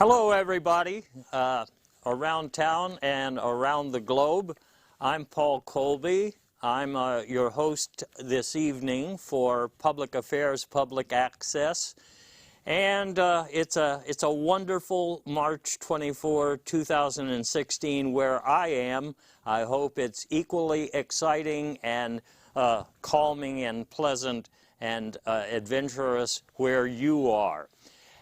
Hello, everybody, around town and around the globe. I'm Paul Colby. I'm your host this evening for Public Affairs, Public Access. And it's a wonderful March 24, 2016 where I am. I hope it's equally exciting and calming and pleasant and adventurous where you are.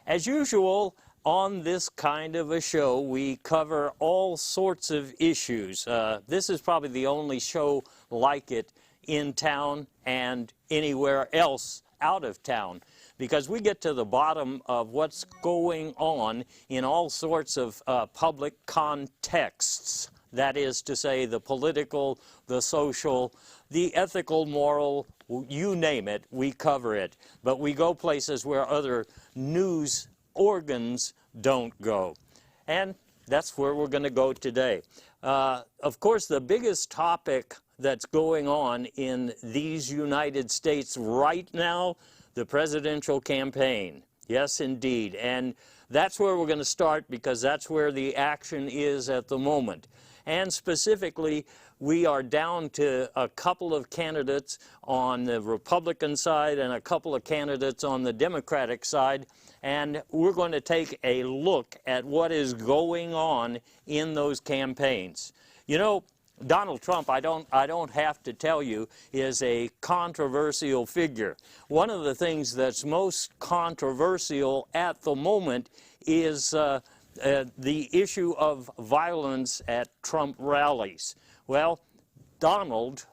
As usual, on this kind of a show, we cover all sorts of issues. This is probably the only show like it in town and anywhere else out of town, because we get to the bottom of what's going on in all sorts of public contexts. That is to say, the political, the social, the ethical, moral, you name it, we cover it. But we go places where other news organs don't go. And that's where we're going to go today. Of course, the biggest topic that's going on in these United States right now, the presidential campaign. Yes, indeed. And that's where we're going to start, because that's where the action is at the moment. And specifically, we are down to a couple of candidates on the Republican side and a couple of candidates on the Democratic side. And we're going to take a look at what is going on in those campaigns. You know, Donald Trump, I don't have to tell you, is a controversial figure. One of the things that's most controversial at the moment is the issue of violence at Trump rallies. Well, Donald,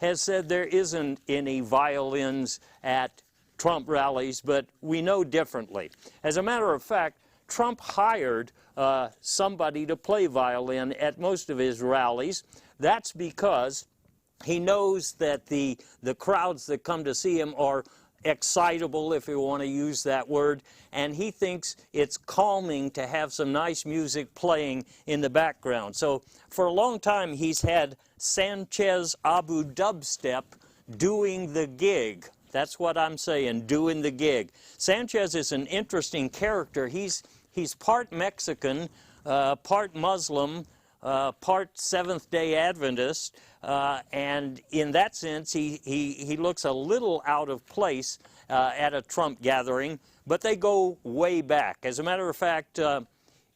has said there isn't any violins at Trump rallies, but we know differently. As a matter of fact, Trump hired somebody to play violin at most of his rallies. That's because he knows that the crowds that come to see him are excitable, if you want to use that word, and he thinks it's calming to have some nice music playing in the background. So for a long time he's had Sanchez Abu Dubstep doing the gig. That's what I'm saying, doing the gig. Sanchez is an interesting character. He's part Mexican, part Muslim, part Seventh-day Adventist, and in that sense, he looks a little out of place at a Trump gathering, but they go way back. As a matter of fact,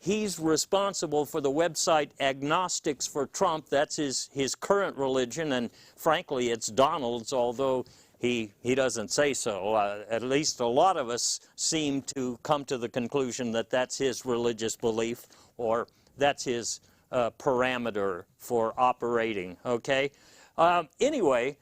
he's responsible for the website Agnostics for Trump. That's his current religion, and frankly, it's Donald's, although he doesn't say so. At least a lot of us seem to come to the conclusion that that's his religious belief, or that's his parameter for operating, okay? Anyway,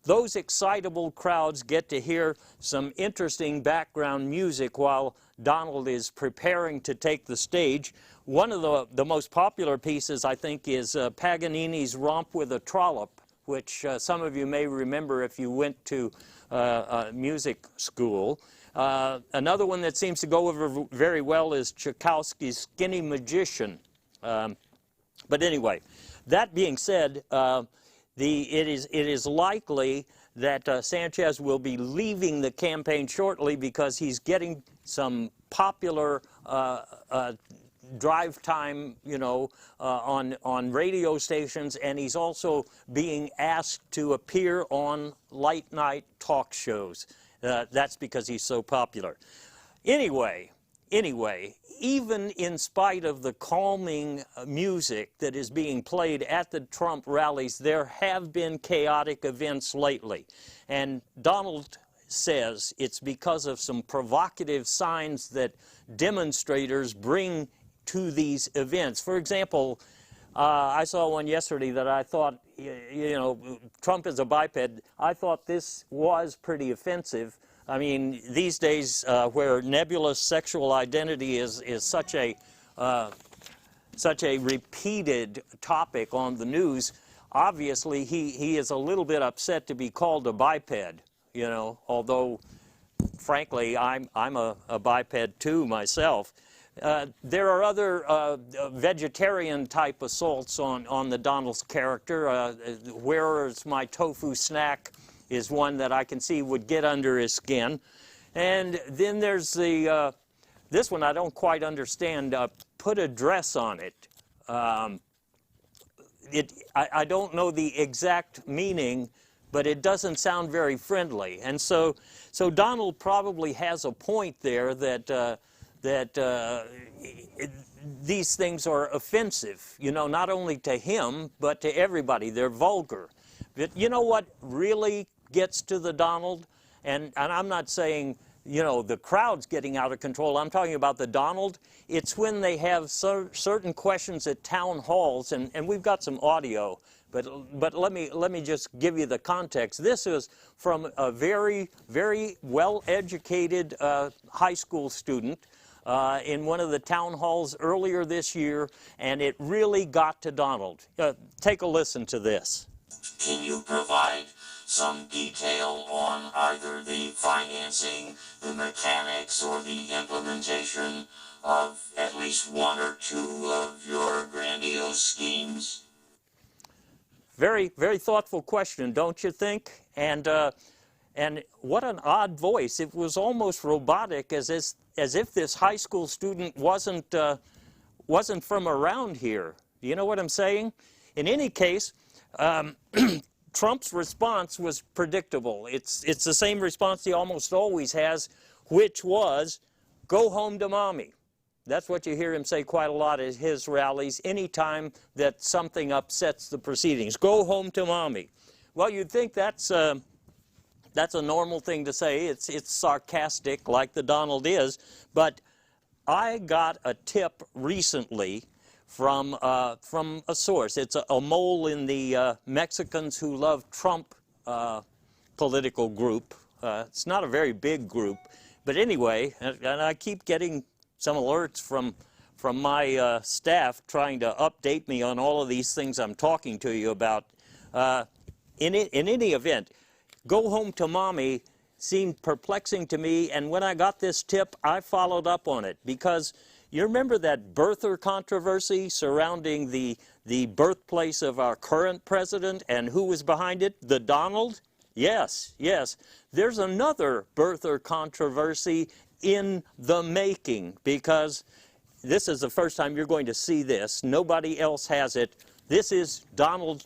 those excitable crowds get to hear some interesting background music while Donald is preparing to take the stage. One of the most popular pieces, I think, is Paganini's Romp with a Trollop, which some of you may remember if you went to music school. Another one that seems to go over very well is Tchaikovsky's Skinny Magician. But anyway, that being said, it is likely that Sanchez will be leaving the campaign shortly, because he's getting some popular drive time, you know, on radio stations, and he's also being asked to appear on late night talk shows. That's because he's so popular. Anyway, even in spite of the calming music that is being played at the Trump rallies, there have been chaotic events lately. And Donald says it's because of some provocative signs that demonstrators bring to these events. For example, I saw one yesterday that I thought, you know, Trump is a biped. I thought this was pretty offensive. I mean, these days where nebulous sexual identity is such a repeated topic on the news, obviously he is a little bit upset to be called a biped, you know, although frankly I'm a biped too myself. There are other vegetarian type assaults on the Donald's character. Where's my tofu snack is one that I can see would get under his skin. And then there's the this one I don't quite understand. Put a dress on it. I don't know the exact meaning, but it doesn't sound very friendly. And so Donald probably has a point there that these things are offensive, you know, not only to him, but to everybody. They're vulgar. But you know what really gets to the Donald? And I'm not saying, you know, the crowd's getting out of control. I'm talking about the Donald. It's when they have certain questions at town halls, and we've got some audio, but let me just give you the context. This is from a very, very well-educated high school student in one of the town halls earlier this year, and it really got to Donald. Take a listen to this. Can you provide some detail on either the financing, the mechanics, or the implementation of at least one or two of your grandiose schemes? Very, very thoughtful question, don't you think? And what an odd voice. It was almost robotic, as if this high school student wasn't from around here. You know what I'm saying? In any case, Trump's response was predictable. It's the same response he almost always has, which was, go home to mommy. That's what you hear him say quite a lot at his rallies, anytime that something upsets the proceedings. Go home to mommy. Well, you'd think that's a normal thing to say. It's sarcastic, like the Donald is. But I got a tip recently from a source. It's a mole in the Mexicans Who Love Trump political group. It's not a very big group. But anyway, and I keep getting some alerts from my staff trying to update me on all of these things I'm talking to you about. In any event, go home to mommy seemed perplexing to me, and when I got this tip, I followed up on it, because you remember that birther controversy surrounding the birthplace of our current president, and who was behind it? The Donald? Yes, yes. There's another birther controversy in the making, because this is the first time you're going to see this. Nobody else has it. This is Donald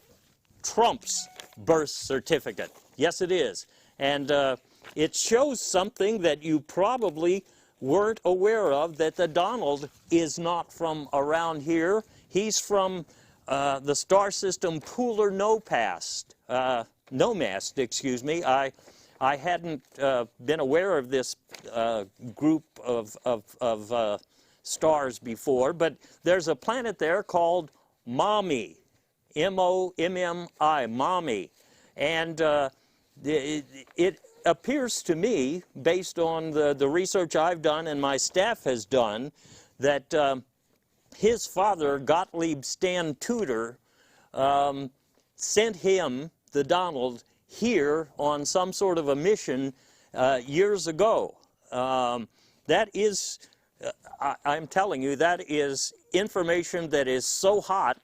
Trump's birth certificate. Yes, it is. And it shows something that you probably weren't aware of, that the Donald is not from around here. He's from the star system Pooler Nomast, excuse me. I hadn't been aware of this group of stars before, but there's a planet there called Mommy, M-O-M-M-I, Mommy. And it appears to me, based on the research I've done and my staff has done, that his father, Gottlieb Stan Tudor, sent him, the Donald, here on some sort of a mission years ago. That is, I'm telling you, that is information that is so hot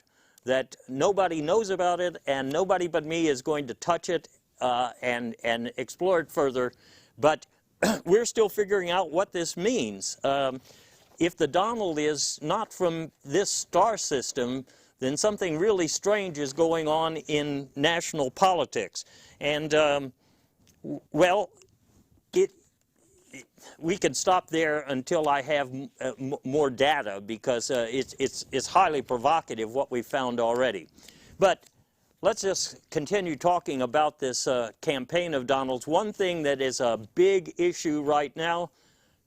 that nobody knows about it, and nobody but me is going to touch it and explore it further. But we're still figuring out what this means. If the Donald is not from this star system, then something really strange is going on in national politics. And, well, we can stop there until I have more data, because it's highly provocative what we've found already. But let's just continue talking about this campaign of Donald's. One thing that is a big issue right now,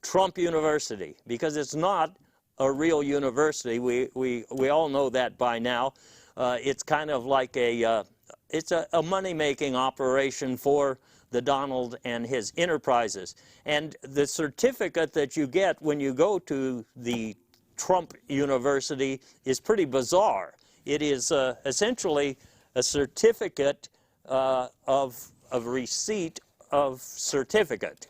Trump University, because it's not a real university. We all know that by now. It's kind of like it's a money-making operation for the Donald and his enterprises. And the certificate that you get when you go to the Trump University is pretty bizarre. It is essentially a certificate of receipt of certificate,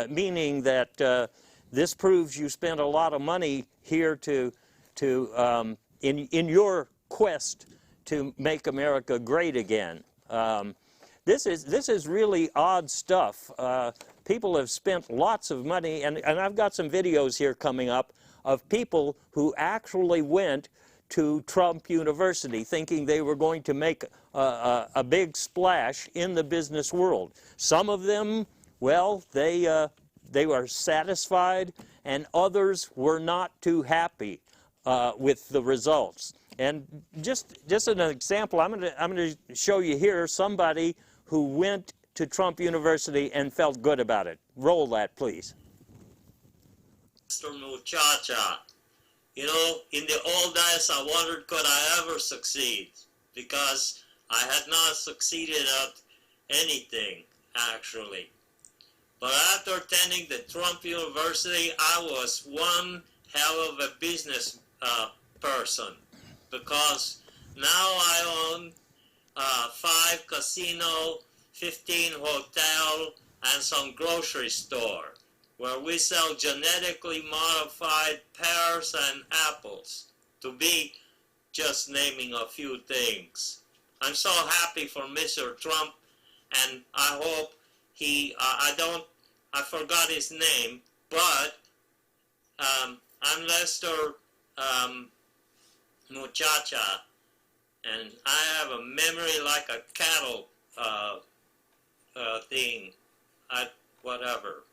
meaning that this proves you spent a lot of money here in your quest to make America great again. This is really odd stuff. people have spent lots of money, and I've got some videos here coming up of people who actually went to Trump University thinking they were going to make a big splash in the business world. Some of them, well, they were satisfied, and others were not too happy with the results. And just an example, I'm going to show you here somebody who went to Trump University and felt good about it. Roll that, please. Mr. Muchacha, you know, in the old days I wondered could I ever succeed, because I had not succeeded at anything, actually. But after attending the Trump University, I was one hell of a business person, because now I own 5 casino, 15 hotel, and some grocery store, where we sell genetically modified pears and apples, to be just naming a few things. I'm so happy for Mr. Trump, and I hope he, I forgot his name, but I'm Lester Muchacha, and I have a memory like a cattle thing, whatever.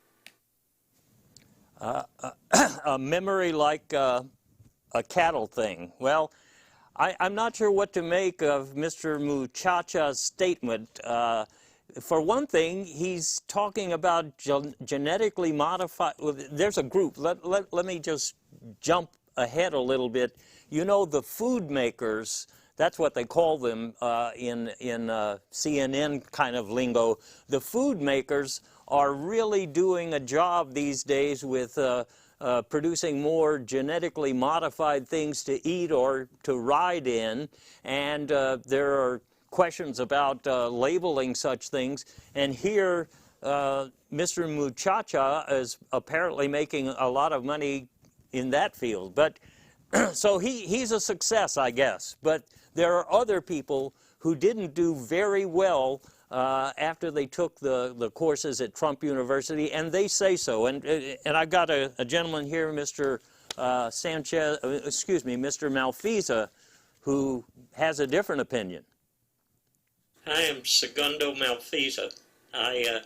A memory like a cattle thing. Well, I'm not sure what to make of Mr. Muchacha's statement. For one thing, he's talking about genetically modified. There's a group. Let me just jump ahead a little bit. You know, the food makers, that's what they call them in CNN kind of lingo. The food makers are really doing a job these days with producing more genetically modified things to eat or to ride in, and there are questions about labeling such things. And here, Mr. Muchacha is apparently making a lot of money in that field. But so he's a success, I guess. But there are other people who didn't do very well after they took the courses at Trump University, and they say so. And I've got a gentleman here, Mr. Mr. Malfisa, who has a different opinion. I am Segundo Malfisa. I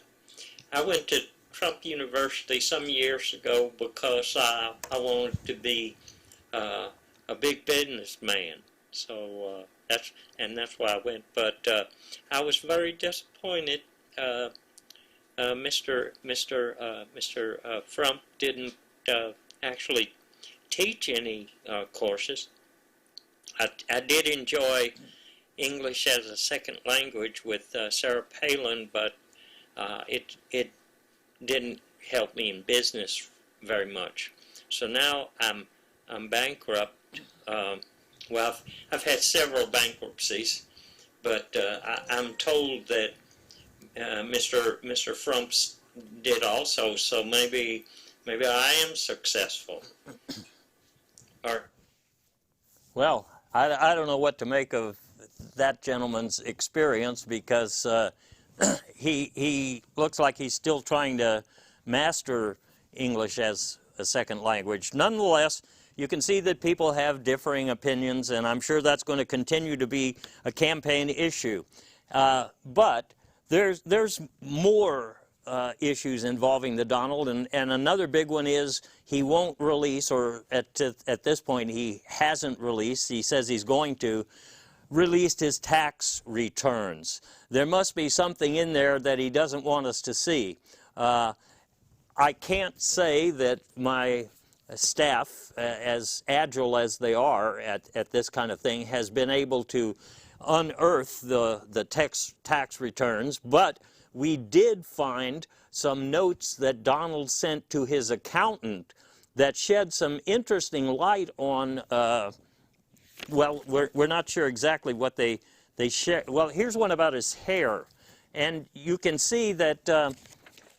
went to Trump University some years ago because I wanted to be a big businessman. So that's why I went. But I was very disappointed. Mr. Trump didn't actually teach any courses. I did enjoy English as a second language with Sarah Palin, but it didn't help me in business very much. So now I'm bankrupt. Well, I've had several bankruptcies, but I'm told that Mr. Trump did also. So maybe I am successful. Well, I don't know what to make of that gentleman's experience, because he looks like he's still trying to master English as a second language. Nonetheless, you can see that people have differing opinions, and I'm sure that's going to continue to be a campaign issue. But there's more issues involving the Donald, and another big one is he won't release, or at this point he hasn't released, he says he's going to, released his tax returns. There must be something in there that he doesn't want us to see. I can't say that my staff, as agile as they are at this kind of thing, has been able to unearth the tax returns, but we did find some notes that Donald sent to his accountant that shed some interesting light on, well, we're not sure exactly what they share. Well, here's one about his hair, and you can see that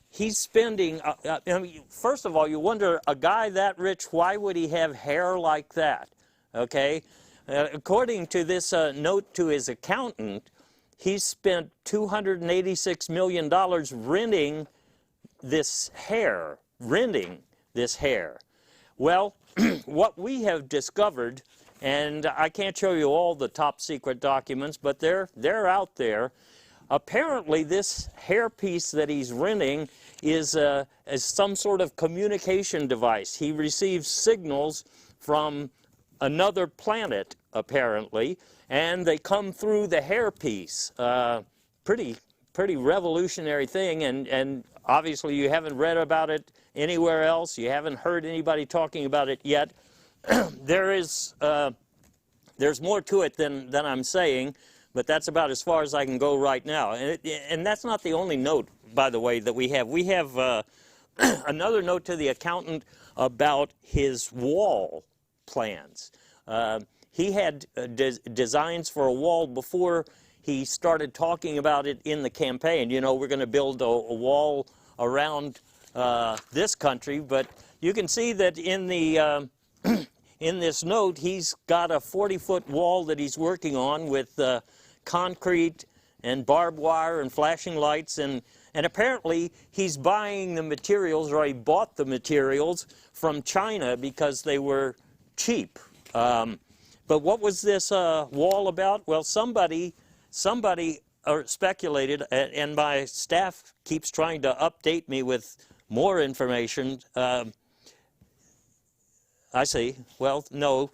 he's spending, I mean, first of all, you wonder, a guy that rich, why would he have hair like that? Okay? According to this note to his accountant, he spent $286 million renting this hair, renting this hair? Well, what we have discovered, and I can't show you all the top secret documents, but they're out there. Apparently, this hairpiece that he's renting is some sort of communication device. He receives signals from another planet, apparently, and they come through the hairpiece. Pretty revolutionary thing, and obviously you haven't read about it anywhere else. You haven't heard anybody talking about it yet. There's more to it than I'm saying, but that's about as far as I can go right now. And that's not the only note, by the way, that we have. We have another note to the accountant about his wall plans. He had designs for a wall before he started talking about it in the campaign. You know, we're going to build a wall around this country, but you can see that in the in this note, he's got a 40-foot wall that he's working on with concrete and barbed wire and flashing lights, and apparently he's buying the materials, or he bought the materials from China because they were cheap. But what was this wall about? Well, somebody speculated, and my staff keeps trying to update me with more information. I see. Well, no,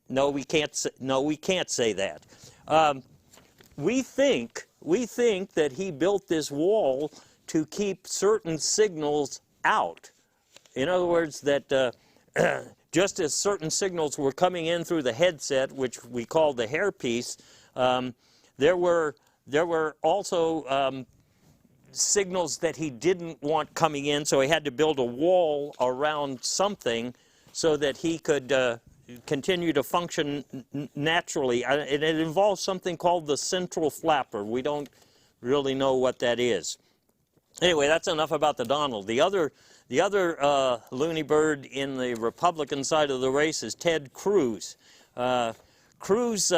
we can't say that. We think that he built this wall to keep certain signals out. In other words, that just as certain signals were coming in through the headset, which we call the hairpiece, there were also signals that he didn't want coming in, so he had to build a wall around something so that he could continue to function naturally. And it involves something called the central flapper. We don't really know what that is. Anyway, that's enough about the Donald. The other loony bird in the Republican side of the race is Ted Cruz. Cruz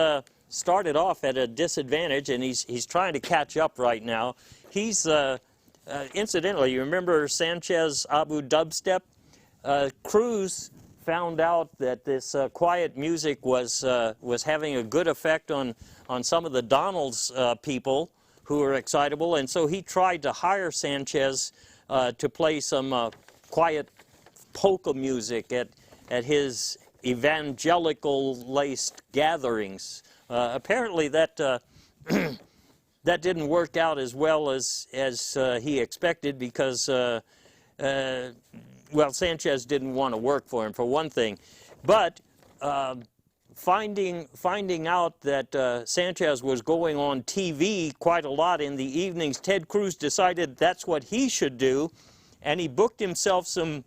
started off at a disadvantage, and he's trying to catch up right now. He's incidentally, you remember Sanchez Abu Dubstep? Cruz found out that this quiet music was having a good effect on some of the Donald's people who were excitable, and so he tried to hire Sanchez to play some quiet polka music at his evangelical-laced gatherings. Apparently that that didn't work out as well as he expected, because well, Sanchez didn't want to work for him, for one thing. But finding out that Sanchez was going on TV quite a lot in the evenings, Ted Cruz decided that's what he should do, and he booked himself some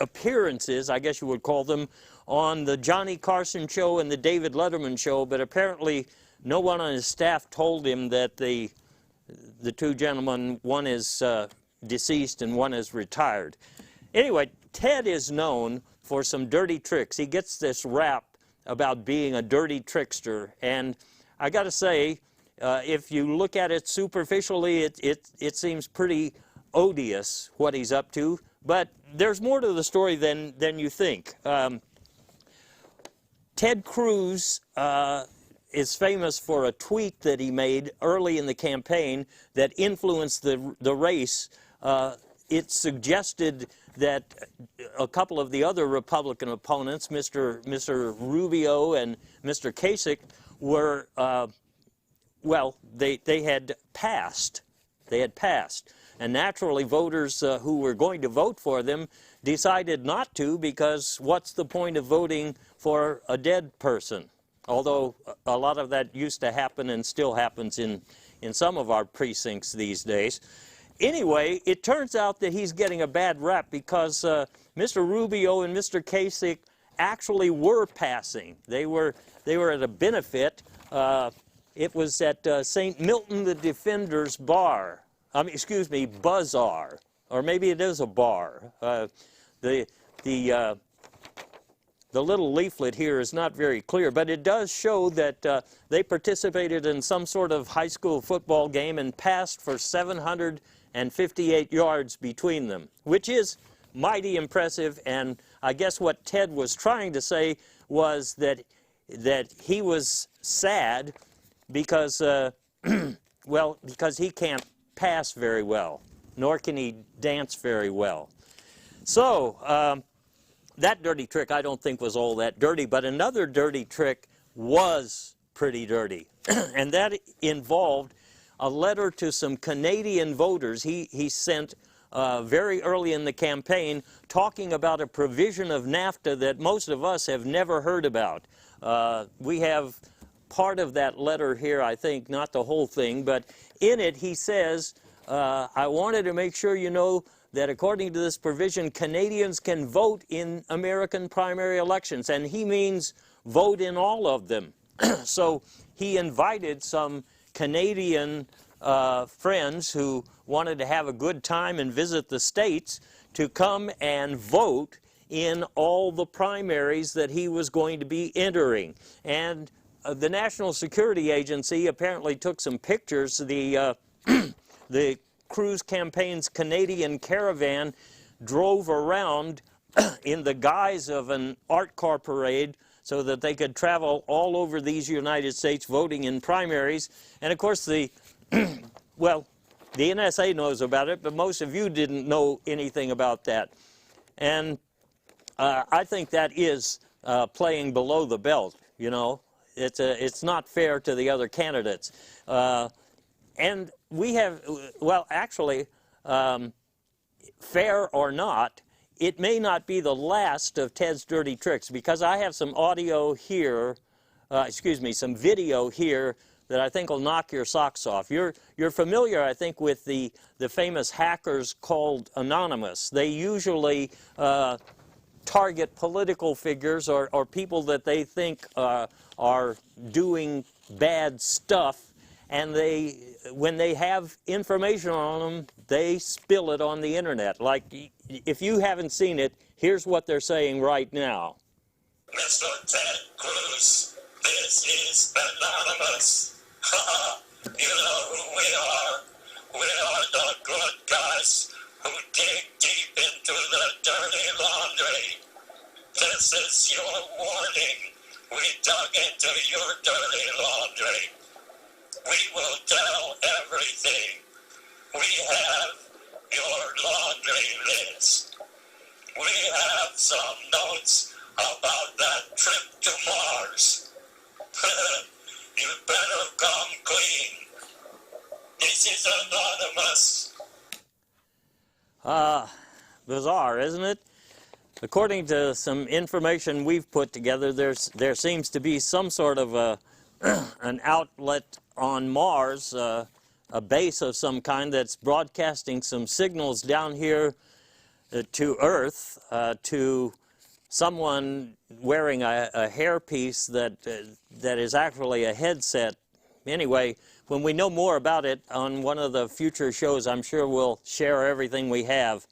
appearances, I guess you would call them, on the Johnny Carson show and the David Letterman show, but apparently no one on his staff told him that the two gentlemen, one is deceased and one is retired. Anyway, Ted is known for some dirty tricks. He gets this rap about being a dirty trickster, and I got to say, if you look at it superficially, it seems pretty odious what he's up to, but there's more to the story than you think. Ted Cruz is famous for a tweet that he made early in the campaign that influenced the race. It suggested that a couple of the other Republican opponents, Mr. Rubio and Mr. Kasich, were, well, they had passed. They had passed. And naturally, voters who were going to vote for them decided not to, because what's the point of voting for a dead person? Although a lot of that used to happen and still happens in some of our precincts these days. Anyway, it turns out that he's getting a bad rap because Mr. Rubio and Mr. Kasich actually were passing. They were at a benefit. It was at St. Milton the Defender's bar. Excuse me, bazaar, or maybe it is a bar. The little leaflet here is not very clear, but it does show that they participated in some sort of high school football game and passed for 750 and 58 yards between them, which is mighty impressive. And I guess what Ted was trying to say was that he was sad because, well, because he can't pass very well, nor can he dance very well. So that dirty trick I don't think was all that dirty, but another dirty trick was pretty dirty, and that involved a letter to some Canadian voters he sent very early in the campaign, talking about a provision of NAFTA that most of us have never heard about. We have part of that letter here, I think, not the whole thing, but in it he says, I wanted to make sure you know that according to this provision, Canadians can vote in American primary elections, and he means vote in all of them. So he invited some Canadian friends who wanted to have a good time and visit the States to come and vote in all the primaries that he was going to be entering. And the National Security Agency apparently took some pictures. The Cruz campaign's Canadian caravan drove around in the guise of an art car parade so that they could travel all over these United States voting in primaries. And of course well, the NSA knows about it, but most of you didn't know anything about that. And I think that is playing below the belt, you know. It's not fair to the other candidates. And we have, well, actually, fair or not, it may not be the last of Ted's dirty tricks, because I have some audio here, some video here that I think will knock your socks off. You're familiar, I think, with the famous hackers called Anonymous. They usually target political figures or people that they think are doing bad stuff, and when they have information on them, they spill it on the internet. Like, if you haven't seen it, here's what they're saying right now. Mr. Ted Cruz, this is Anonymous. You know who we are. We are the good guys who dig deep into the dirty laundry. This is your warning. We dug into your dirty laundry. We will tell everything. We have your laundry list. We have some notes about that trip to Mars. You better come clean. This is Anonymous. Bizarre, isn't it? According to some information we've put together, there seems to be some sort of an outlet on Mars, a base of some kind that's broadcasting some signals down here to Earth, to someone wearing a hairpiece that is actually a headset. Anyway, when we know more about it on one of the future shows, I'm sure we'll share everything we have.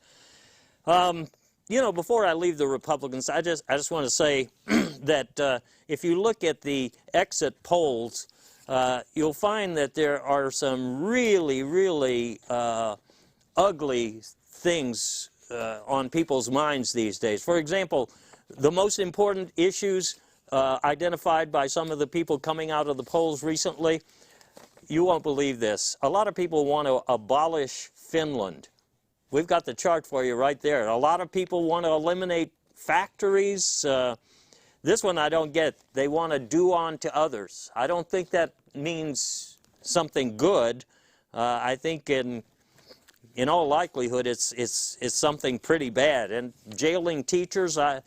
You know, before I leave the Republicans, I just want to say that if you look at the exit polls, you'll find that there are some really, really ugly things on people's minds these days. For example, the most important issues identified by some of the people coming out of the polls recently, you won't believe this. A lot of people want to abolish Finland. We've got the chart for you right there. A lot of people want to eliminate factories. This one I don't get. They want to do unto others. I don't think that means something good. I think in all likelihood it's something pretty bad. And jailing teachers, I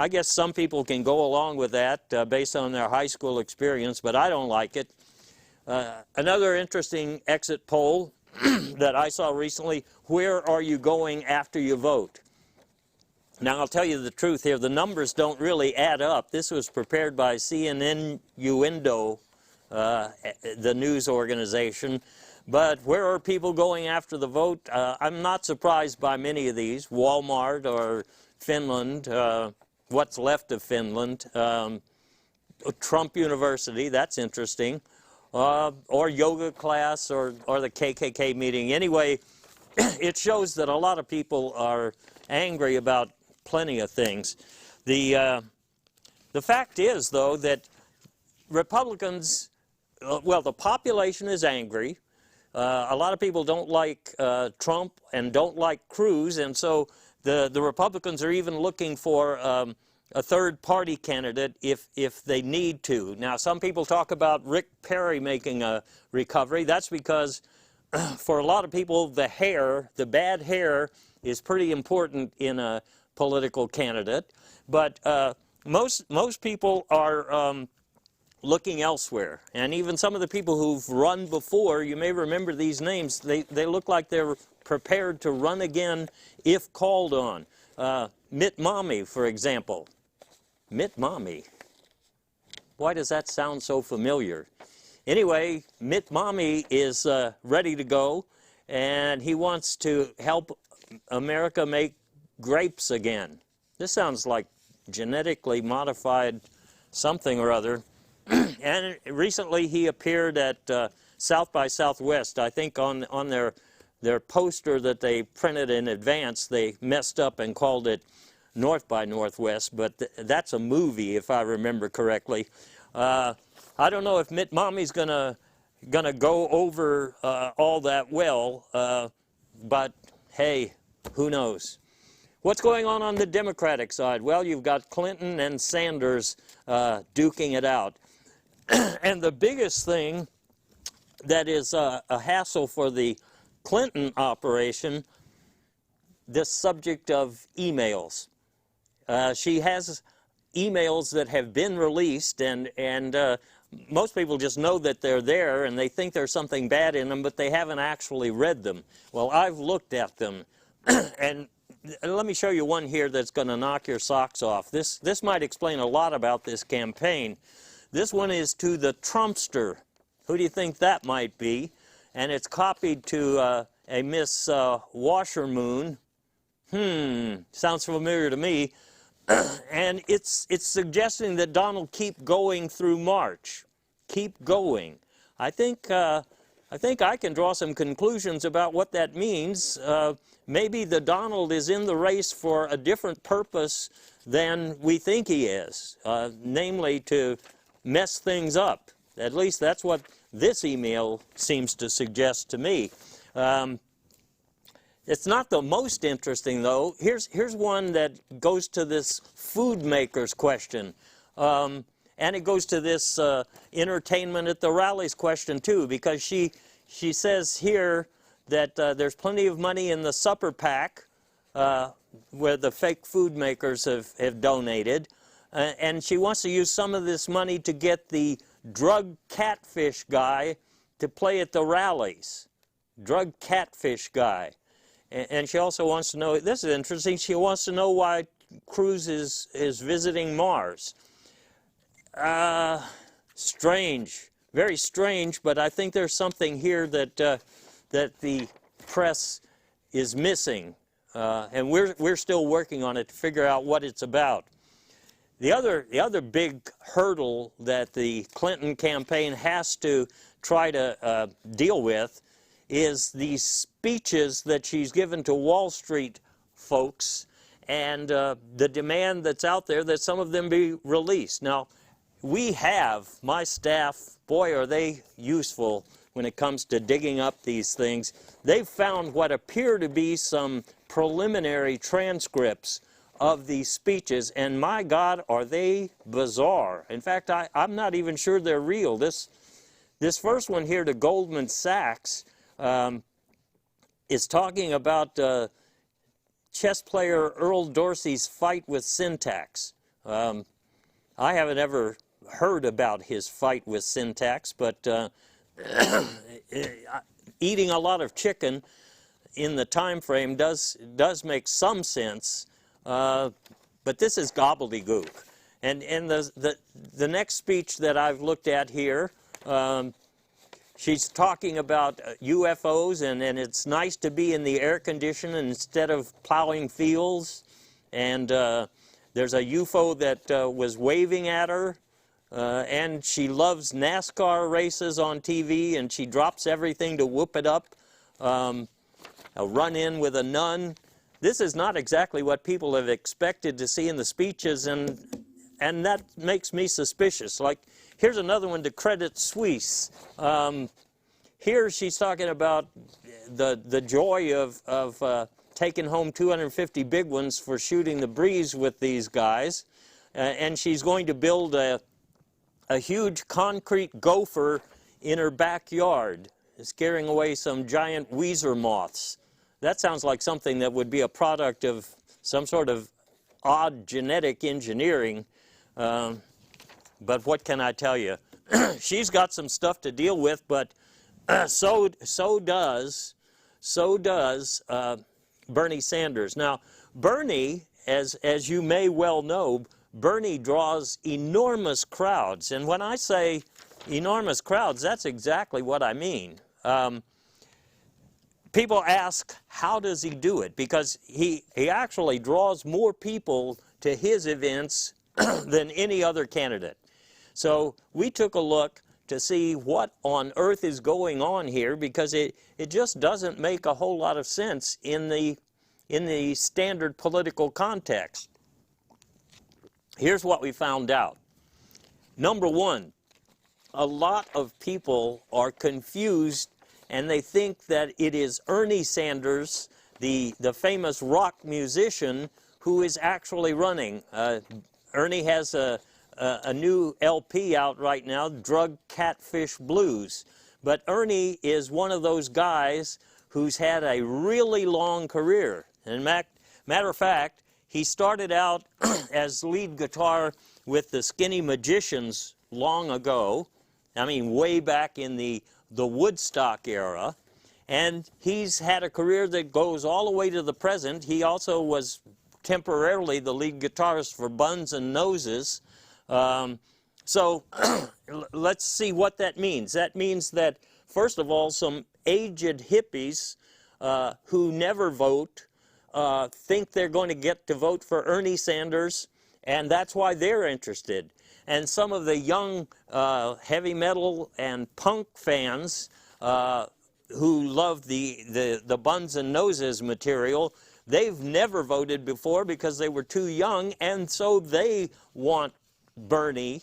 guess some people can go along with that based on their high school experience, but I don't like it. Another interesting exit poll that I saw recently, where are you going after you vote? Now, I'll tell you the truth here, the numbers don't really add up. This was prepared by CNN Uendo, the news organization. But where are people going after the vote? I'm not surprised by many of these. Walmart or Finland, what's left of Finland. Trump University, that's interesting. Or yoga class or the KKK meeting. Anyway, it shows that a lot of people are angry about plenty of things. The fact is, though, that Republicans, well, the population is angry. A lot of people don't like Trump and don't like Cruz, and so the Republicans are even looking for a third-party candidate if they need to. Now, some people talk about Rick Perry making a recovery. That's because for a lot of people, the hair, the bad hair, is pretty important in a political candidate. But most people are looking elsewhere. And even some of the people who've run before, you may remember these names, they look like they're prepared to run again if called on. Mitt Romney, for example. Mitt Romney. Why does that sound so familiar? Anyway, Mitt Romney is ready to go, and he wants to help America make grapes again. This sounds like genetically modified something or other. And recently he appeared at South by Southwest. I think on their poster that they printed in advance, they messed up and called it North by Northwest, but that's a movie, if I remember correctly. I don't know if Mitt Romney's gonna go over all that well, but hey, who knows? What's going on the Democratic side? Well, you've got Clinton and Sanders duking it out. And the biggest thing that is a hassle for the Clinton operation, this subject of emails. She has emails that have been released, and most people just know that they're there, and they think there's something bad in them, but they haven't actually read them. Well, I've looked at them, and let me show you one here that's going to knock your socks off. This might explain a lot about this campaign. This one is to the Trumpster. Who do you think that might be? And it's copied to a Miss Washermoon. Sounds familiar to me. And it's suggesting that Donald keep going through March. Keep going. I think I can draw some conclusions about what that means. Maybe the Donald is in the race for a different purpose than we think he is, namely to mess things up. At least that's what this email seems to suggest to me. It's not the most interesting, though. Here's one that goes to this food makers question. And it goes to this entertainment at the rallies question, too, because she says here that there's plenty of money in the supper PAC where the fake food makers have donated. And she wants to use some of this money to get the drug catfish guy to play at the rallies. Drug catfish guy. And she also wants to know, this is interesting, she wants to know why Cruz is visiting Mars. Strange, very strange, but I think there's something here that the press is missing. And we're still working on it to figure out what it's about. The other big hurdle that the Clinton campaign has to try to deal with is these speeches that she's given to Wall Street folks and the demand that's out there that some of them be released. Now, we have, my staff, boy, are they useful when it comes to digging up these things. They've found what appear to be some preliminary transcripts of these speeches, and my God, are they bizarre. In fact, I'm not even sure they're real. This first one here to Goldman Sachs is talking about chess player Earl Dorsey's fight with Syntax. I haven't ever heard about his fight with Syntax, but eating a lot of chicken in the time frame does make some sense. But this is gobbledygook. And the next speech that I've looked at here, she's talking about UFOs, and it's nice to be in the air conditioning instead of plowing fields. And there's a UFO that was waving at her, and she loves NASCAR races on TV, and she drops everything to whoop it up. a run-in with a nun. This is not exactly what people have expected to see in the speeches, and that makes me suspicious. Like, here's another one to Credit Suisse. Here she's talking about the joy of taking home 250 big ones for shooting the breeze with these guys, and she's going to build a huge concrete gopher in her backyard, scaring away some giant Weezer moths. That sounds like something that would be a product of some sort of odd genetic engineering, but what can I tell you? She's got some stuff to deal with, but so does Bernie Sanders. Now, Bernie, as you may well know, Bernie draws enormous crowds, and when I say enormous crowds, that's exactly what I mean. People ask, how does he do it? Because he actually draws more people to his events than any other candidate. So we took a look to see what on earth is going on here, because it just doesn't make a whole lot of sense in the standard political context. Here's what we found out. Number one, a lot of people are confused, and they think that it is Ernie Sanders, the famous rock musician, who is actually running. Ernie has a new LP out right now, Drug Catfish Blues. But Ernie is one of those guys who's had a really long career. And matter of fact, he started out as lead guitar with the Skinny Magicians long ago. I mean, way back in the Woodstock era. And he's had a career that goes all the way to the present. He also was temporarily the lead guitarist for Buns and Noses. So let's see what that means. That means that, first of all, some aged hippies who never vote think they're going to get to vote for Ernie Sanders, and that's why they're interested. And some of the young heavy metal and punk fans who love the Buns and Noses material, they've never voted before because they were too young, and so they want Bernie,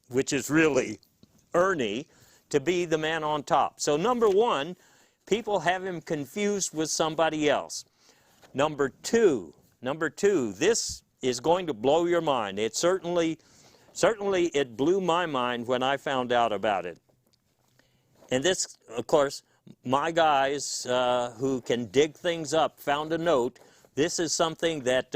which is really Ernie, to be the man on top. So number one, people have him confused with somebody else. Number two, this is going to blow your mind. It certainly it blew my mind when I found out about it. And this, of course, my guys who can dig things up found a note. This is something that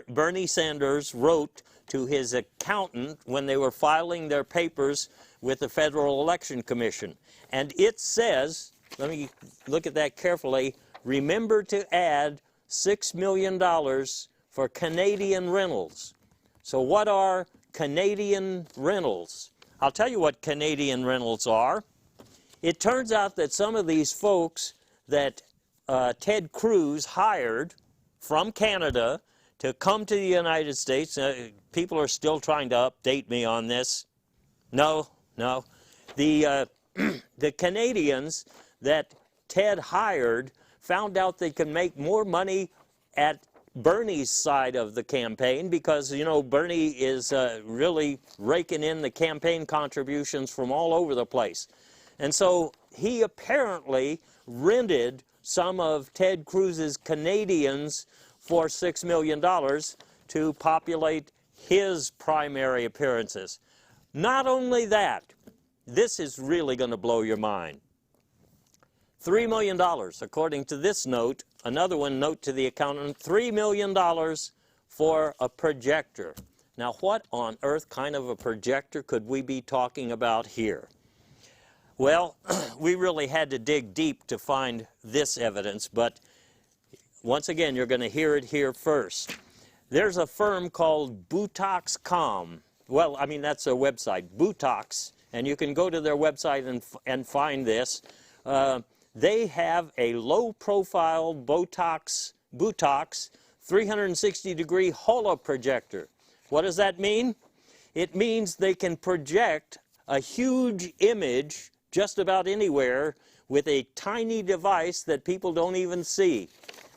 Bernie Sanders wrote to his accountant when they were filing their papers with the Federal Election Commission. And it says, let me look at that carefully, remember to add $6 million for Canadian rentals. So what are Canadian rentals? I'll tell you what Canadian rentals are. It turns out that some of these folks that Ted Cruz hired from Canada to come to the United States, people are still trying to update me on this. No. The Canadians that Ted hired found out they could make more money at Bernie's side of the campaign because, you know, Bernie is really raking in the campaign contributions from all over the place. And so he apparently rented some of Ted Cruz's Canadians for $6 million to populate his primary appearances. Not only that, this is really going to blow your mind. $3 million, according to this note, another one note to the accountant, $3 million for a projector. Now, what on earth kind of a projector could we be talking about here? Well, we really had to dig deep to find this evidence, but once again, you're going to hear it here first. There's a firm called Butox.com. Well, I mean, that's their website, Butox, and you can go to their website and find this. They have a low-profile Butox 360-degree holoprojector. What does that mean? It means they can project a huge image just about anywhere with a tiny device that people don't even see.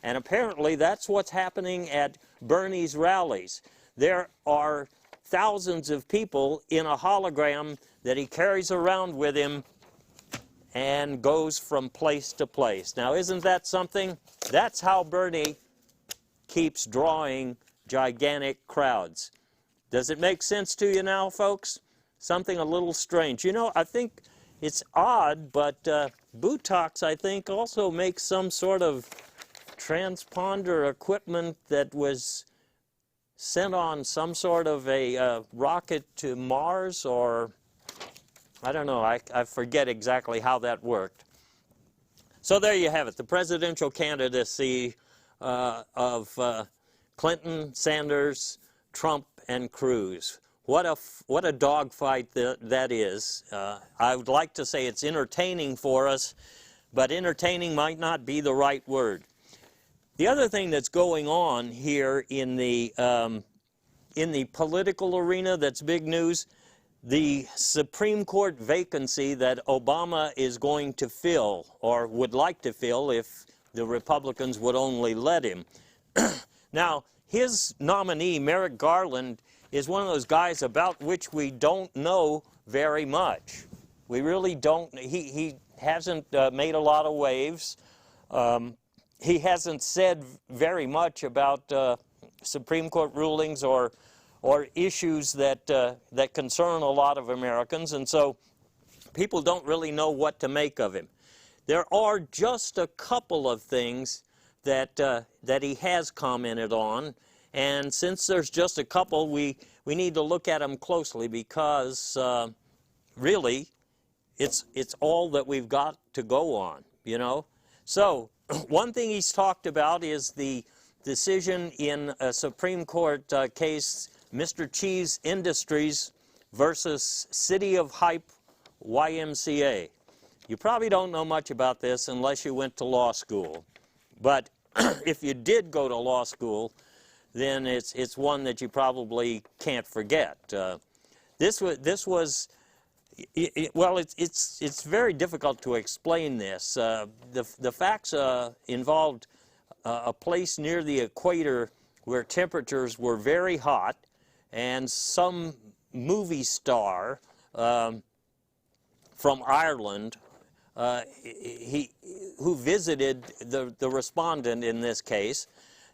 And apparently that's what's happening at Bernie's rallies. There are thousands of people in a hologram that he carries around with him and goes from place to place. Now, isn't that something? That's how Bernie keeps drawing gigantic crowds. Does it make sense to you now, folks? Something a little strange. You know, I think it's odd, but Botox, I think, also makes some sort of transponder equipment that was sent on some sort of a rocket to Mars, or I don't know, I forget exactly how that worked. So there you have it, the presidential candidacy of Clinton, Sanders, Trump, and Cruz. What a dogfight that is. I would like to say it's entertaining for us, but entertaining might not be the right word. The other thing that's going on here in the political arena that's big news, the Supreme Court vacancy that Obama is going to fill, or would like to fill if the Republicans would only let him. Now, his nominee, Merrick Garland, is one of those guys about which we don't know very much. We really don't. He hasn't made a lot of waves. He hasn't said very much about Supreme Court rulings or issues that that concern a lot of Americans, and so people don't really know what to make of him. There are just a couple of things that that he has commented on, and since there's just a couple, we need to look at them closely, because really it's all that we've got to go on, you know. So one thing he's talked about is the decision in a Supreme Court case, Mr. Cheese Industries versus City of Hype YMCA. You probably don't know much about this unless you went to law school. But if you did go to law school, then it's one that you probably can't forget. This was well, it's very difficult to explain this. The facts involved a place near the equator where temperatures were very hot, and some movie star from Ireland who visited the respondent in this case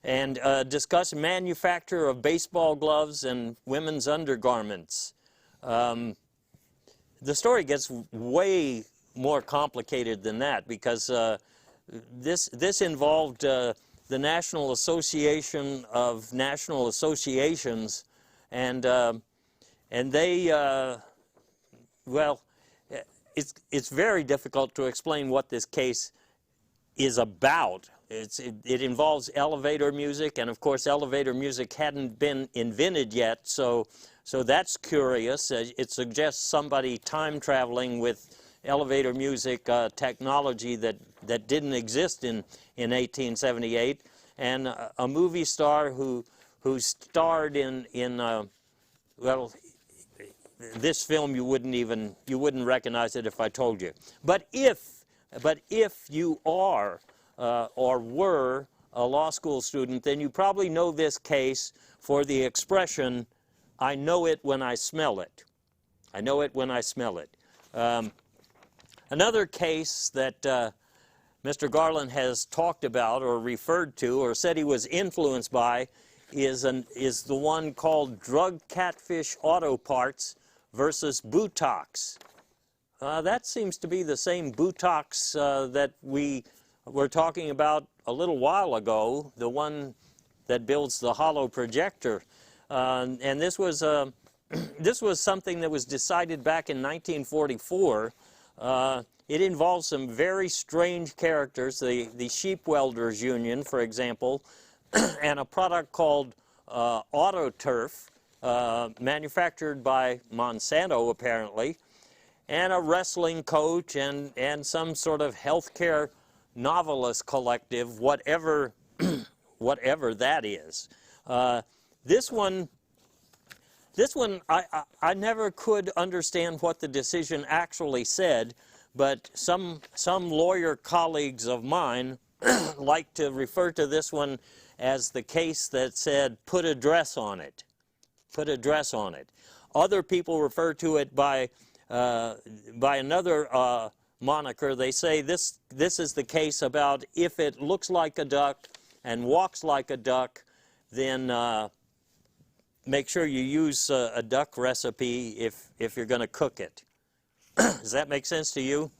and discussed manufacture of baseball gloves and women's undergarments. The story gets way more complicated than that, because this involved the National Association of National Associations, and they well, it's very difficult to explain what this case is about. It involves elevator music, and of course elevator music hadn't been invented yet, so that's curious. It suggests somebody time traveling with elevator music technology that didn't exist in 1878, and a movie star who starred in well, this film you wouldn't recognize it if I told you. But if you are or were a law school student, then you probably know this case for the expression, "I know it when I smell it." I know it when I smell it. Another case that Mr. Garland has talked about or referred to or said he was influenced by is the one called Drug Catfish Auto Parts versus Botox. That seems to be the same Botox that we were talking about a little while ago, the one that builds the hollow projector. And this was this was something that was decided back in 1944. It involves some very strange characters, the Sheep Welders Union, for example, and a product called AutoTurf, manufactured by Monsanto, apparently, and a wrestling coach and some sort of healthcare novelist collective, whatever whatever that is. This one, I never could understand what the decision actually said, but some lawyer colleagues of mine like to refer to this one as the case that said, put a dress on it. Put a dress on it. Other people refer to it by another moniker. They say this is the case about if it looks like a duck and walks like a duck, then make sure you use a duck recipe if you're going to cook it. Does that make sense to you?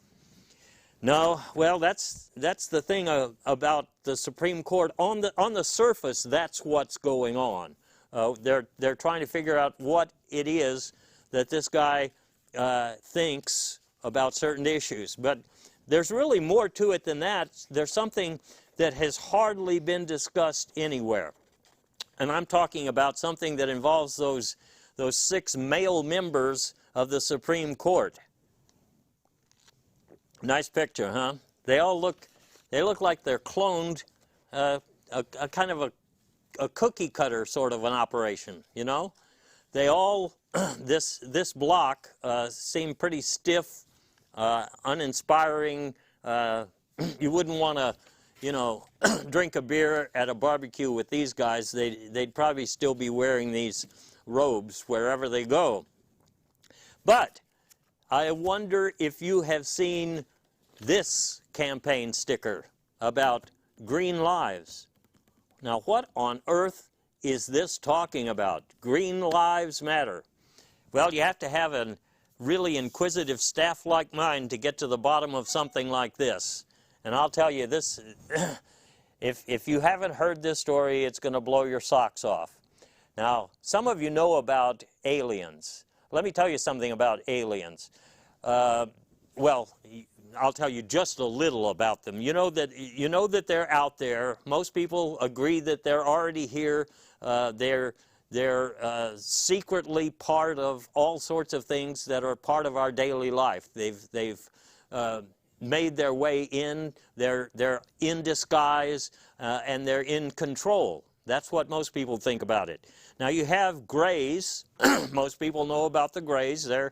No. Well, that's the thing about the Supreme Court. On the surface, that's what's going on. They're trying to figure out what it is that this guy thinks about certain issues. But there's really more to it than that. There's something that has hardly been discussed anywhere. And I'm talking about something that involves those 6 male members of the Supreme Court. Nice picture, huh? They look like they're cloned, a kind of a cookie cutter sort of an operation, you know? They all, this block seemed pretty stiff, uninspiring. You wouldn't want to, you know, drink a beer at a barbecue with these guys. They'd probably still be wearing these robes wherever they go. But I wonder if you have seen this campaign sticker about green lives. Now, what on earth is this talking about? Green lives matter. Well, you have to have a really inquisitive staff like mine to get to the bottom of something like this. And I'll tell you this, if you haven't heard this story, it's going to blow your socks off. Now, some of you know about aliens. Let me tell you something about aliens. Well, I'll tell you just a little about them. You know that they're out there. Most people agree that they're already here. They're secretly part of all sorts of things that are part of our daily life. They've made their way in. They're in disguise, and they're in control. That's what most people think about it. Now you have grays. Most people know about the grays. They're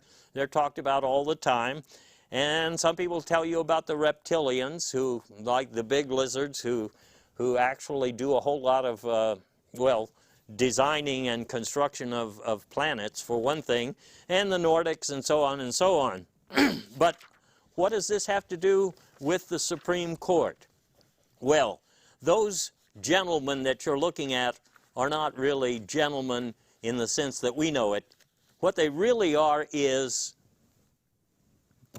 talked about all the time. And some people tell you about the reptilians, who, like the big lizards, who actually do a whole lot of, well, designing and construction of planets, for one thing, and the Nordics and so on and so on. But what does this have to do with the Supreme Court? Well, those gentlemen that you're looking at are not really gentlemen in the sense that we know it. What they really are is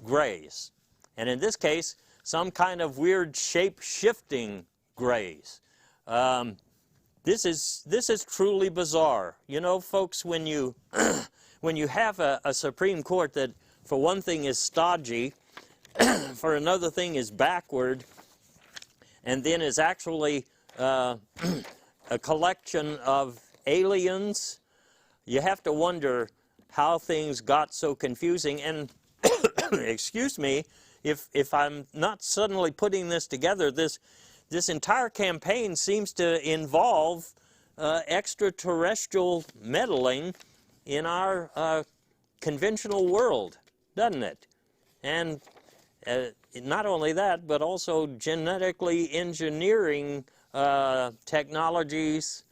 grays. And in this case, some kind of weird shape-shifting grays. This is truly bizarre. You know, folks, when you when you have a Supreme Court that, for one thing, is stodgy, for another thing is backward, and then is actually a collection of aliens, you have to wonder how things got so confusing. And excuse me, if I'm not suddenly putting this together, this entire campaign seems to involve extraterrestrial meddling in our conventional world, doesn't it? And not only that, but also genetically engineering technologies.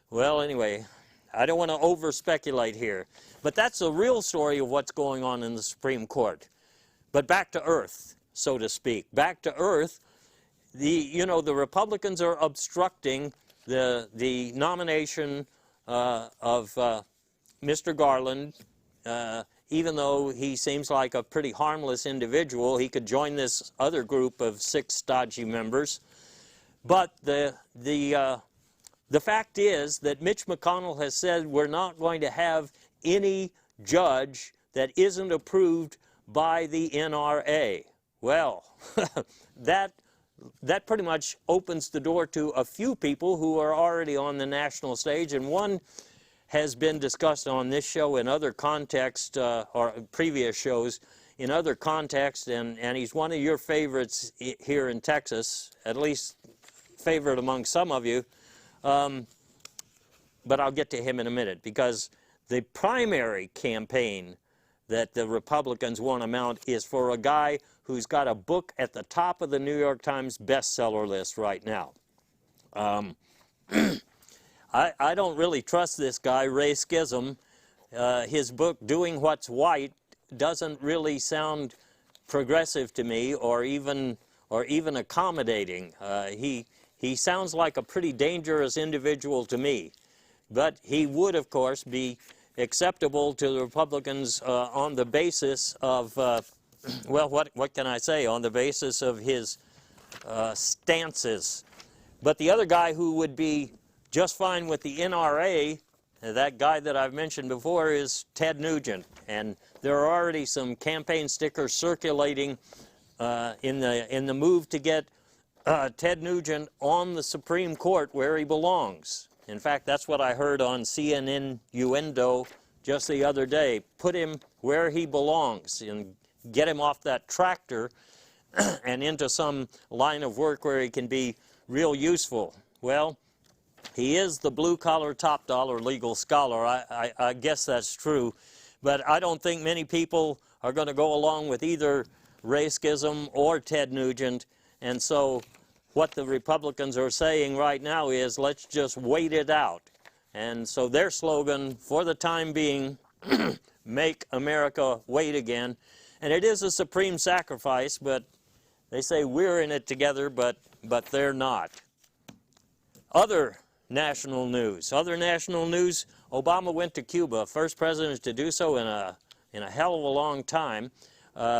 Well, anyway, I don't want to over-speculate here. But that's the real story of what's going on in the Supreme Court. But back to earth, so to speak. Back to earth, the Republicans are obstructing the nomination of Mr. Garland. Even though he seems like a pretty harmless individual, he could join this other group of 6 stodgy members. But the fact is that Mitch McConnell has said we're not going to have any judge that isn't approved by the NRA. Well, that pretty much opens the door to a few people who are already on the national stage, and one has been discussed on this show in other contexts, or previous shows in other contexts, and he's one of your favorites here in Texas, at least favorite among some of you. But I'll get to him in a minute, because the primary campaign that the Republicans want to mount is for a guy who's got a book at the top of the New York Times bestseller list right now. I don't really trust this guy, Ray Schism. His book, Doing What's White, doesn't really sound progressive to me, or even accommodating. He sounds like a pretty dangerous individual to me. But he would, of course, be acceptable to the Republicans on the basis of, well, what can I say, on the basis of his stances. But the other guy who would be just fine with the NRA, that guy that I've mentioned before, is Ted Nugent. And there are already some campaign stickers circulating in the move to get Ted Nugent on the Supreme Court where he belongs. In fact, that's what I heard on CNN Uendo just the other day. Put him where he belongs and get him off that tractor and into some line of work where he can be real useful. Well, he is the blue-collar, top-dollar legal scholar. I guess that's true. But I don't think many people are going to go along with either Ray Schism or Ted Nugent. And so what the Republicans are saying right now is, let's just wait it out. And so their slogan, for the time being, make America wait again. And it is a supreme sacrifice, but they say we're in it together, but they're not. Other national news. Obama went to Cuba, first president to do so in a hell of a long time.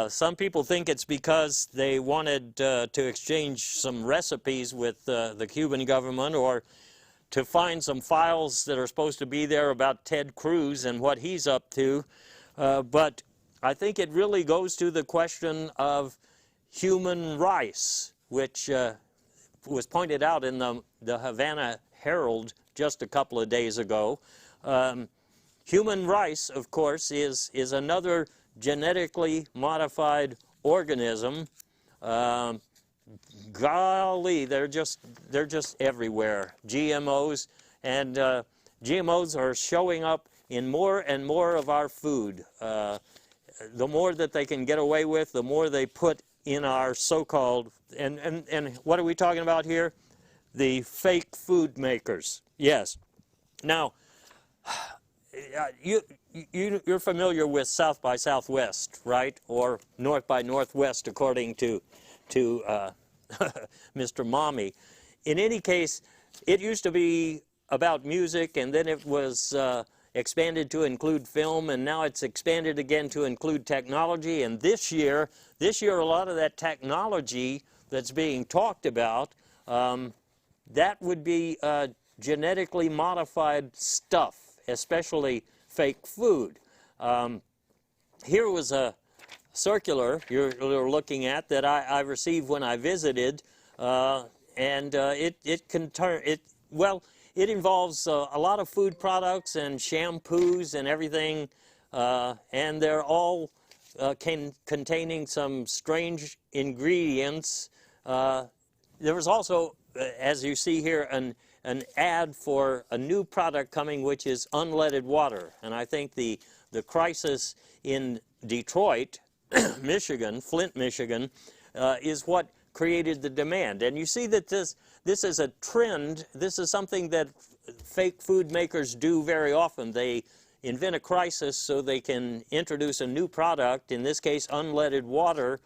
Some people think it's because they wanted to exchange some recipes with the Cuban government, or to find some files that are supposed to be there about Ted Cruz and what he's up to. But I think it really goes to the question of human rice, which was pointed out in the Havana Herald just a couple of days ago. Human rice, of course, is another genetically modified organism. Golly, they're just everywhere. GMOs, and GMOs are showing up in more and more of our food. The more that they can get away with, the more they put in our so-called, and what are we talking about here? The fake food makers. Yes. Now, you're familiar with South by Southwest, right? Or North by Northwest, according to Mr. Mommy. In any case, it used to be about music, and then it was expanded to include film, and now it's expanded again to include technology. And this year a lot of that technology that's being talked about, that would be genetically modified stuff, especially fake food. Here was a circular you're looking at that I received when I visited, and it involves a lot of food products and shampoos and everything, and they're all containing some strange ingredients. There was also, as you see here, an ad for a new product coming, which is unleaded water. And I think the crisis in Detroit, Michigan, Flint, Michigan, is what created the demand. And you see that this is a trend. This is something that fake food makers do very often. They invent a crisis so they can introduce a new product, in this case unleaded water.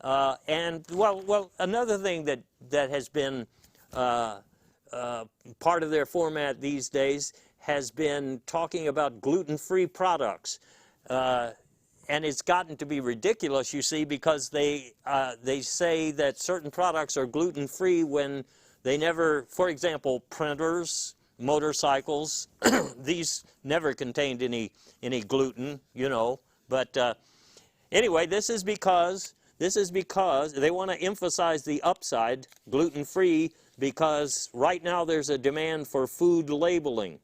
And well, another thing that has been part of their format these days has been talking about gluten-free products. And it's gotten to be ridiculous, you see, because they say that certain products are gluten-free when they never, for example, printers, motorcycles, these never contained any gluten, you know. But anyway, this is because they want to emphasize the upside, gluten-free, because right now there's a demand for food labeling,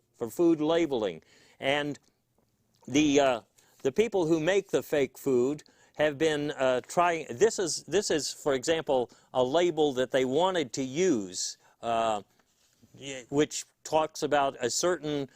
and the people who make the fake food have been trying. This is, for example, a label that they wanted to use, which talks about a certain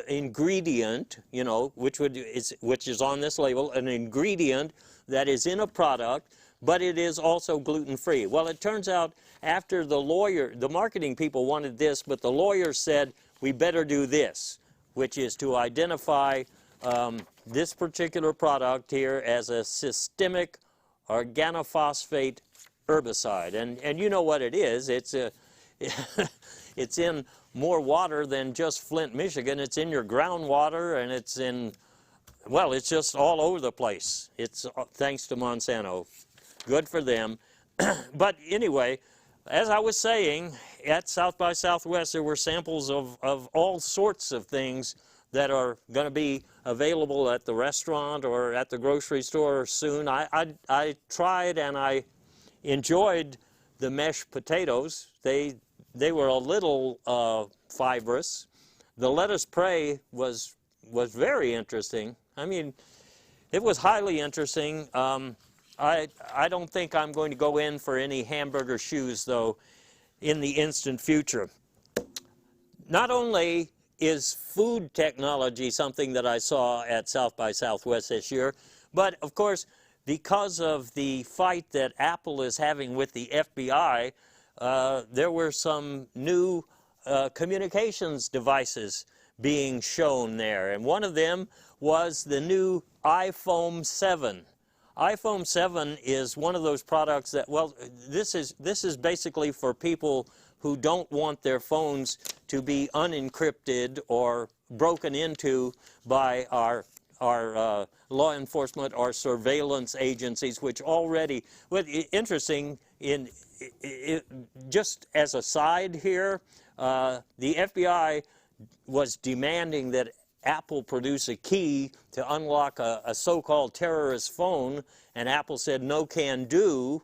ingredient, you know, which is on this label, an ingredient that is in a product, but it is also gluten-free. Well, it turns out after the marketing people wanted this, but the lawyers said, we better do this, which is to identify this particular product here as a systemic organophosphate herbicide. And you know what it is. It's it's in more water than just Flint, Michigan. It's in your groundwater, and it's in, well, it's just all over the place. It's thanks to Monsanto. Good for them. But anyway, as I was saying, at South by Southwest, there were samples of all sorts of things that are going to be available at the restaurant or at the grocery store soon. I tried and I enjoyed the mashed potatoes. They were a little fibrous. The lettuce prey was very interesting. I mean, it was highly interesting. I don't think I'm going to go in for any hamburger shoes, though, in the instant future. Not only is food technology something that I saw at South by Southwest this year, but of course, because of the fight that Apple is having with the FBI, there were some new communications devices being shown there. And one of them was the new iPhone 7. iPhone 7 is one of those products that, well, this is basically for people who don't want their phones to be unencrypted or broken into by our law enforcement or surveillance agencies, which already, well, interesting, just as a side here, the FBI was demanding that Apple produce a key to unlock a so-called terrorist phone, and Apple said no can do,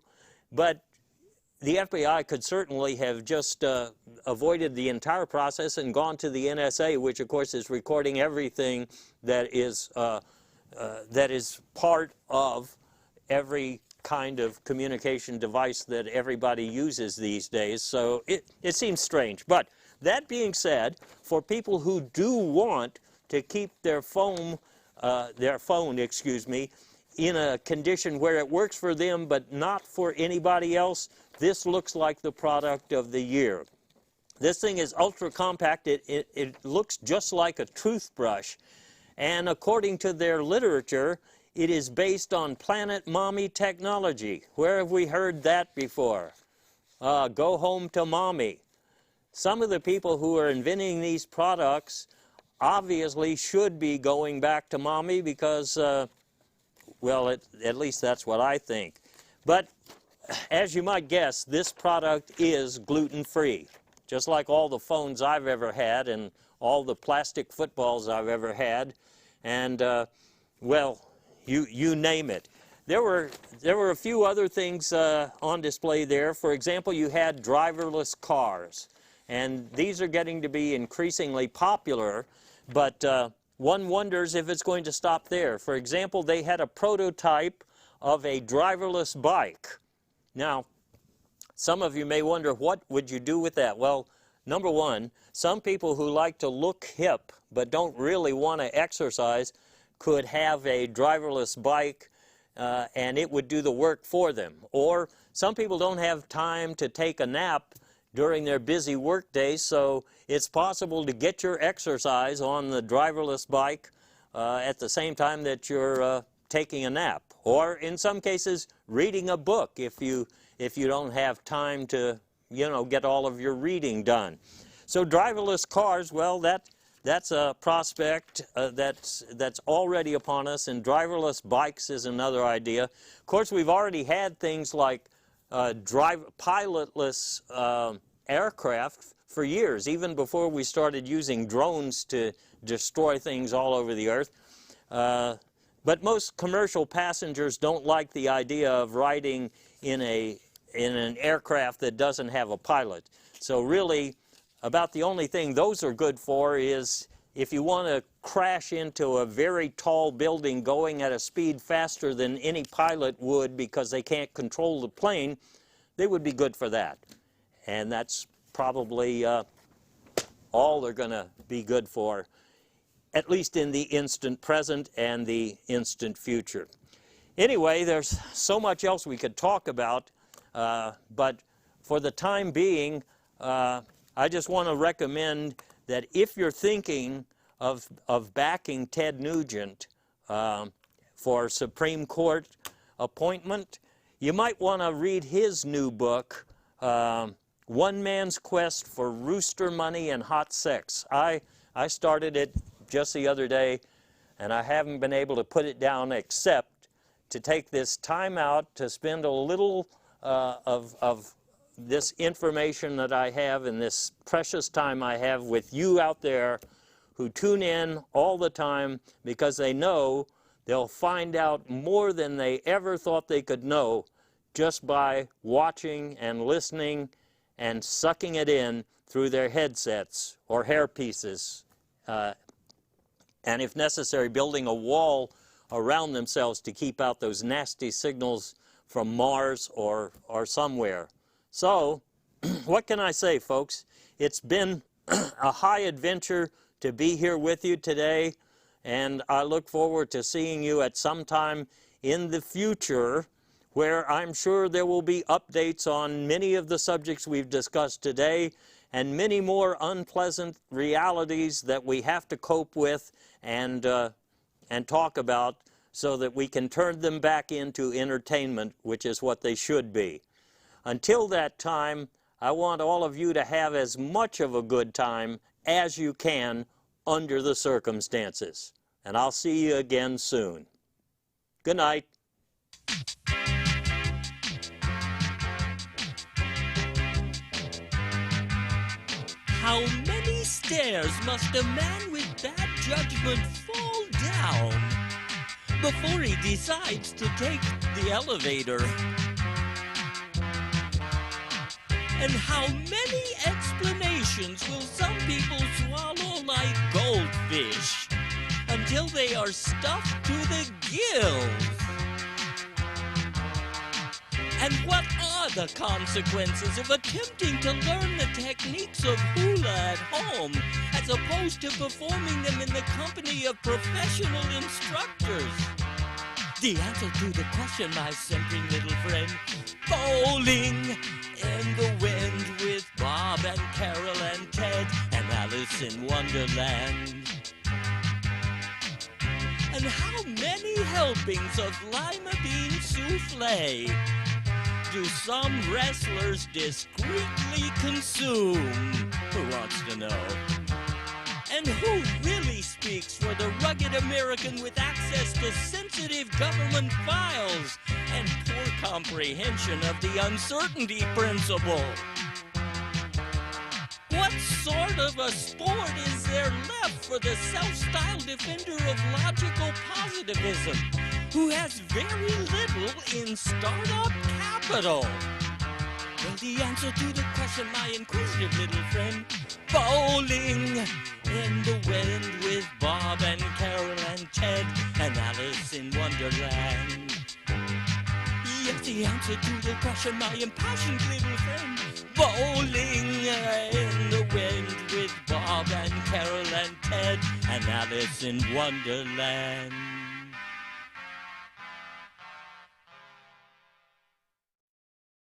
but the FBI could certainly have just avoided the entire process and gone to the NSA, which of course is recording everything that is part of every kind of communication device that everybody uses these days. So it seems strange. But that being said, for people who do want to keep their phone, in a condition where it works for them but not for anybody else, this looks like the product of the year. This thing is ultra compact. It looks just like a toothbrush. And according to their literature, it is based on Planet Mommy technology. Where have we heard that before? Go home to mommy. Some of the people who are inventing these products obviously should be going back to mommy because, well, at least that's what I think. But as you might guess, this product is gluten-free, just like all the phones I've ever had and all the plastic footballs I've ever had, and, well, you name it. There were a few other things on display there. For example, you had driverless cars, and these are getting to be increasingly popular, but one wonders if it's going to stop there. For example, they had a prototype of a driverless bike. Now, some of you may wonder, what would you do with that? Well, number one, some people who like to look hip but don't really want to exercise could have a driverless bike and it would do the work for them. Or some people don't have time to take a nap during their busy work days, so it's possible to get your exercise on the driverless bike at the same time that you're taking a nap. Or in some cases, reading a book if you don't have time to, get all of your reading done. So driverless cars, well, that's a prospect that's already upon us, and driverless bikes is another idea. Of course, we've already had things like pilotless aircraft for years, even before we started using drones to destroy things all over the earth. But most commercial passengers don't like the idea of riding in an aircraft that doesn't have a pilot. So really, about the only thing those are good for is if you want to crash into a very tall building going at a speed faster than any pilot would because they can't control the plane, they would be good for that. And that's probably all are going to be good for, at least in the instant present and the instant future. Anyway, there's so much else we could talk about, but for the time being, I just want to recommend that if you're thinking of backing Ted Nugent for Supreme Court appointment, you might want to read his new book, One Man's Quest for Rooster Money and Hot Sex. I started it just the other day, and I haven't been able to put it down except to take this time out to spend a little of this information that I have and this precious time I have with you out there who tune in all the time because they know they'll find out more than they ever thought they could know just by watching and listening and sucking it in through their headsets or hairpieces, and if necessary, building a wall around themselves to keep out those nasty signals from Mars or somewhere. So, what can I say, folks? It's been a high adventure to be here with you today, and I look forward to seeing you at some time in the future where I'm sure there will be updates on many of the subjects we've discussed today and many more unpleasant realities that we have to cope with and talk about so that we can turn them back into entertainment, which is what they should be. Until that time, I want all of you to have as much of a good time as you can under the circumstances. And I'll see you again soon. Good night. How many stairs must a man with bad judgment fall down before he decides to take the elevator? And how many explanations will some people swallow like goldfish until they are stuffed to the gills? And what are the consequences of attempting to learn the techniques of hula at home as opposed to performing them in the company of professional instructors? The answer to the question, my simpering little friend, bowling in the wind with Bob and Carol and Ted and Alice in Wonderland. And how many helpings of lima bean souffle do some wrestlers discreetly consume? Who wants to know? And who really speaks for the rugged American with access to sensitive government files and poor comprehension of the uncertainty principle? What sort of a sport is there left for the self-styled defender of logical positivism who has very little in startup capital? Well, the answer to the question, my inquisitive little friend, bowling in the wind with Bob and Carol and Ted and Alice in Wonderland. Yes, the answer to the question, my impassioned little friend, bowling in the wind with Bob and Carol and Ted and Alice in Wonderland.